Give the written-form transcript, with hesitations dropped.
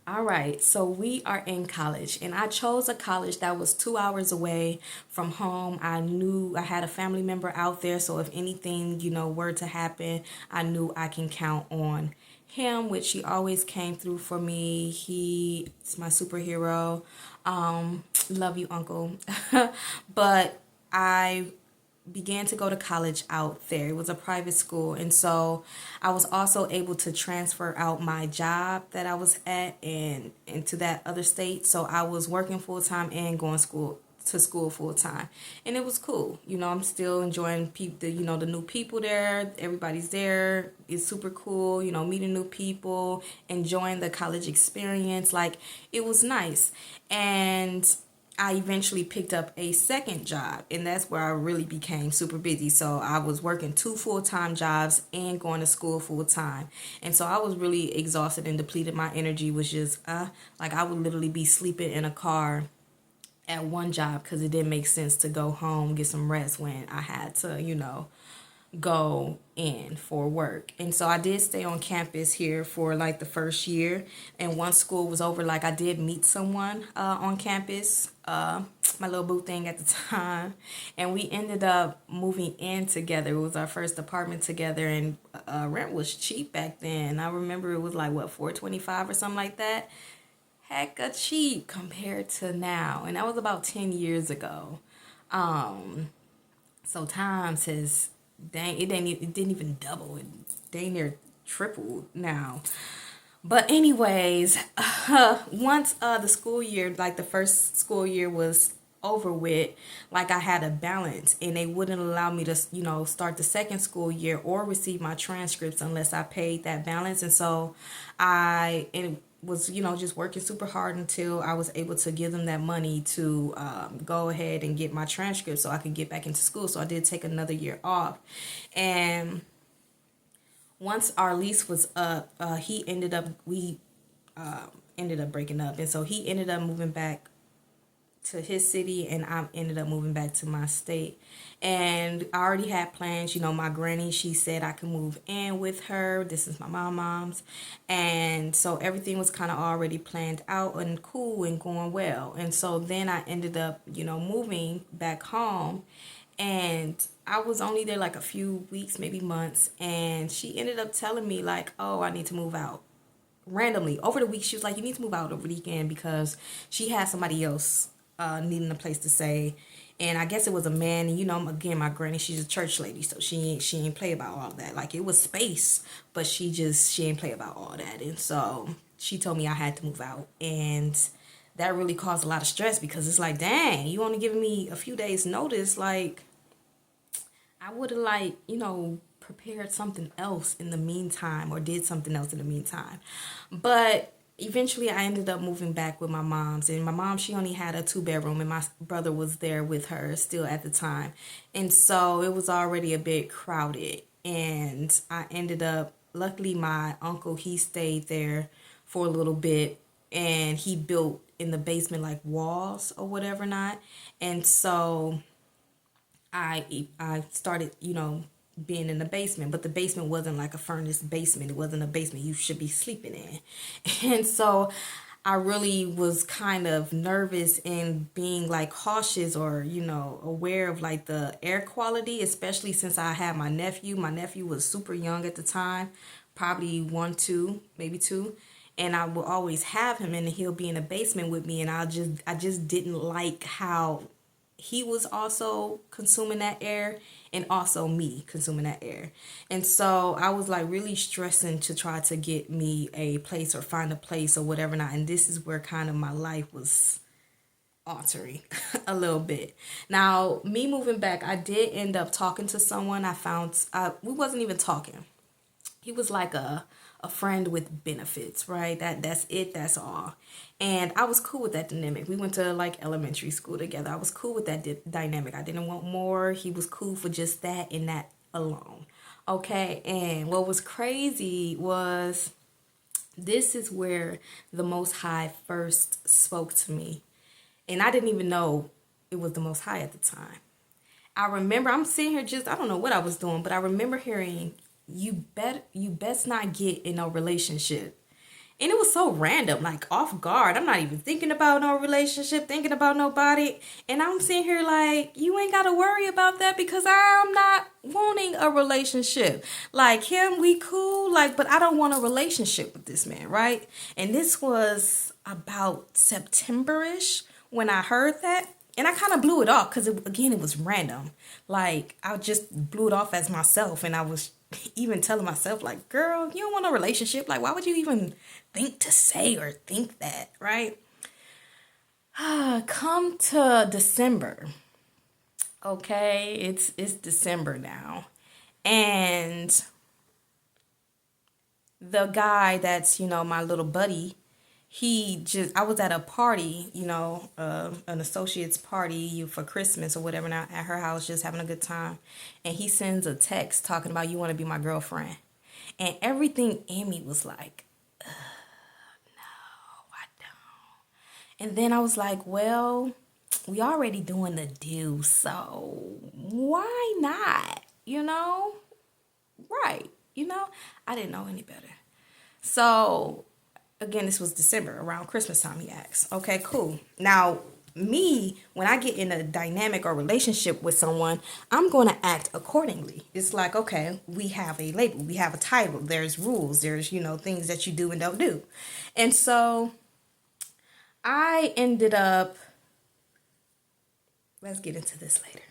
All right, so we are in college, and I chose a college that was 2 hours away from home. I knew I had a family member out there, so if anything, were to happen, I knew I can count on him, which he always came through for me. He's my superhero. Love you, Uncle. But I began to go to college out there. It was a private school. And so I was also able to transfer out my job that I was at and into that other state. So I was working full time and going school full time. And it was cool. I'm still enjoying the new people there. Everybody's there. It's super cool, meeting new people, enjoying the college experience. Like it was nice. And I eventually picked up a second job, and that's where I really became super busy. So I was working two full-time jobs and going to school full-time. And so I was really exhausted and depleted. My energy was just like I would literally be sleeping in a car at one job because it didn't make sense to go home, get some rest when I had to, go in for work. And so I did stay on campus here for like the first year. And once school was over, like I did meet someone on campus, my little boo thing at the time. And we ended up moving in together. It was our first apartment together, and rent was cheap back then. I remember it was like, what, 425 or something like that. Hecka cheap compared to now. And that was about 10 years ago. So times has it didn't even double. It dang near tripled now. But anyways, once the school year, like the first school year was over with, like I had a balance, and they wouldn't allow me to, start the second school year or receive my transcripts unless I paid that balance. And so it was, just working super hard until I was able to give them that money to go ahead and get my transcript so I could get back into school. So I did take another year off. And once our lease was up, we ended up breaking up. And so he ended up moving back to his city, and I ended up moving back to my state. And I already had plans. My granny, she said I could move in with her. This is my mom's. And so everything was kind of already planned out and cool and going well. And so then I ended up, moving back home. And I was only there like a few weeks, maybe months. And she ended up telling me like, oh, I need to move out. Randomly over the week, she was like, you need to move out over the weekend because she had somebody else needing a place to stay. And I guess it was a man. And again, my granny, she's a church lady, so she ain't play about all that. Like it was space, but she ain't play about all that. And so she told me I had to move out, and that really caused a lot of stress because it's like, dang, you only giving me a few days notice. Like I would have prepared something else in the meantime or did something else in the meantime. But eventually I ended up moving back with my mom's, and my mom, she only had a 2 bedroom, and my brother was there with her still at the time. And so it was already a bit crowded, and I ended up, luckily my uncle, he stayed there for a little bit, and he built in the basement like walls or whatever not. And so I started, being in the basement, but the basement wasn't like a furnace basement. It wasn't a basement you should be sleeping in. And so I really was kind of nervous and being like cautious or, aware of like the air quality, especially since I had my nephew. My nephew was super young at the time, probably 1, 2, maybe 2. And I will always have him, and he'll be in the basement with me, and I just didn't like how he was also consuming that air and also me consuming that air. And so I was like really stressing to try to get me a place or find a place or whatever not. And this is where kind of my life was altering a little bit. Now, me moving back, I did end up talking to someone. We wasn't even talking. He was like a friend with benefits, right? That's all. And I was cool with that dynamic. We went to like elementary school together. I was cool with that dynamic. I didn't want more. He was cool for just that and that alone. Okay. And what was crazy was this is where the Most High first spoke to me. And I didn't even know it was the Most High at the time. I remember I'm sitting here I don't know what I was doing, but I remember hearing, you best not get in a relationship. And it was so random, like off guard. I'm not even thinking about no relationship, thinking about nobody. And I'm sitting here like, you ain't got to worry about that because I'm not wanting a relationship. Like him, we cool, like, but I don't want a relationship with this man, right? And this was about September-ish when I heard that. And I kind of blew it off because, again, it was random. Like, I just blew it off as myself. And I was even telling myself, like, girl, you don't want a relationship. Like, why would you even think to say or think that, right? Come to December. Okay, it's December now. And the guy that's, my little buddy, I was at a party, an associate's party for Christmas or whatever, now at her house, just having a good time. And he sends a text talking about, you want to be my girlfriend. And everything in me was like, I don't. And then I was like, well, we already doing the do, so why not? Right. I didn't know any better. So again, this was December, around Christmas time, he asked. Okay, cool. Now, me, when I get in a dynamic or relationship with someone, I'm going to act accordingly. It's like, okay, we have a label, we have a title, there's rules, there's, things that you do and don't do. And so I ended up, let's get into this later.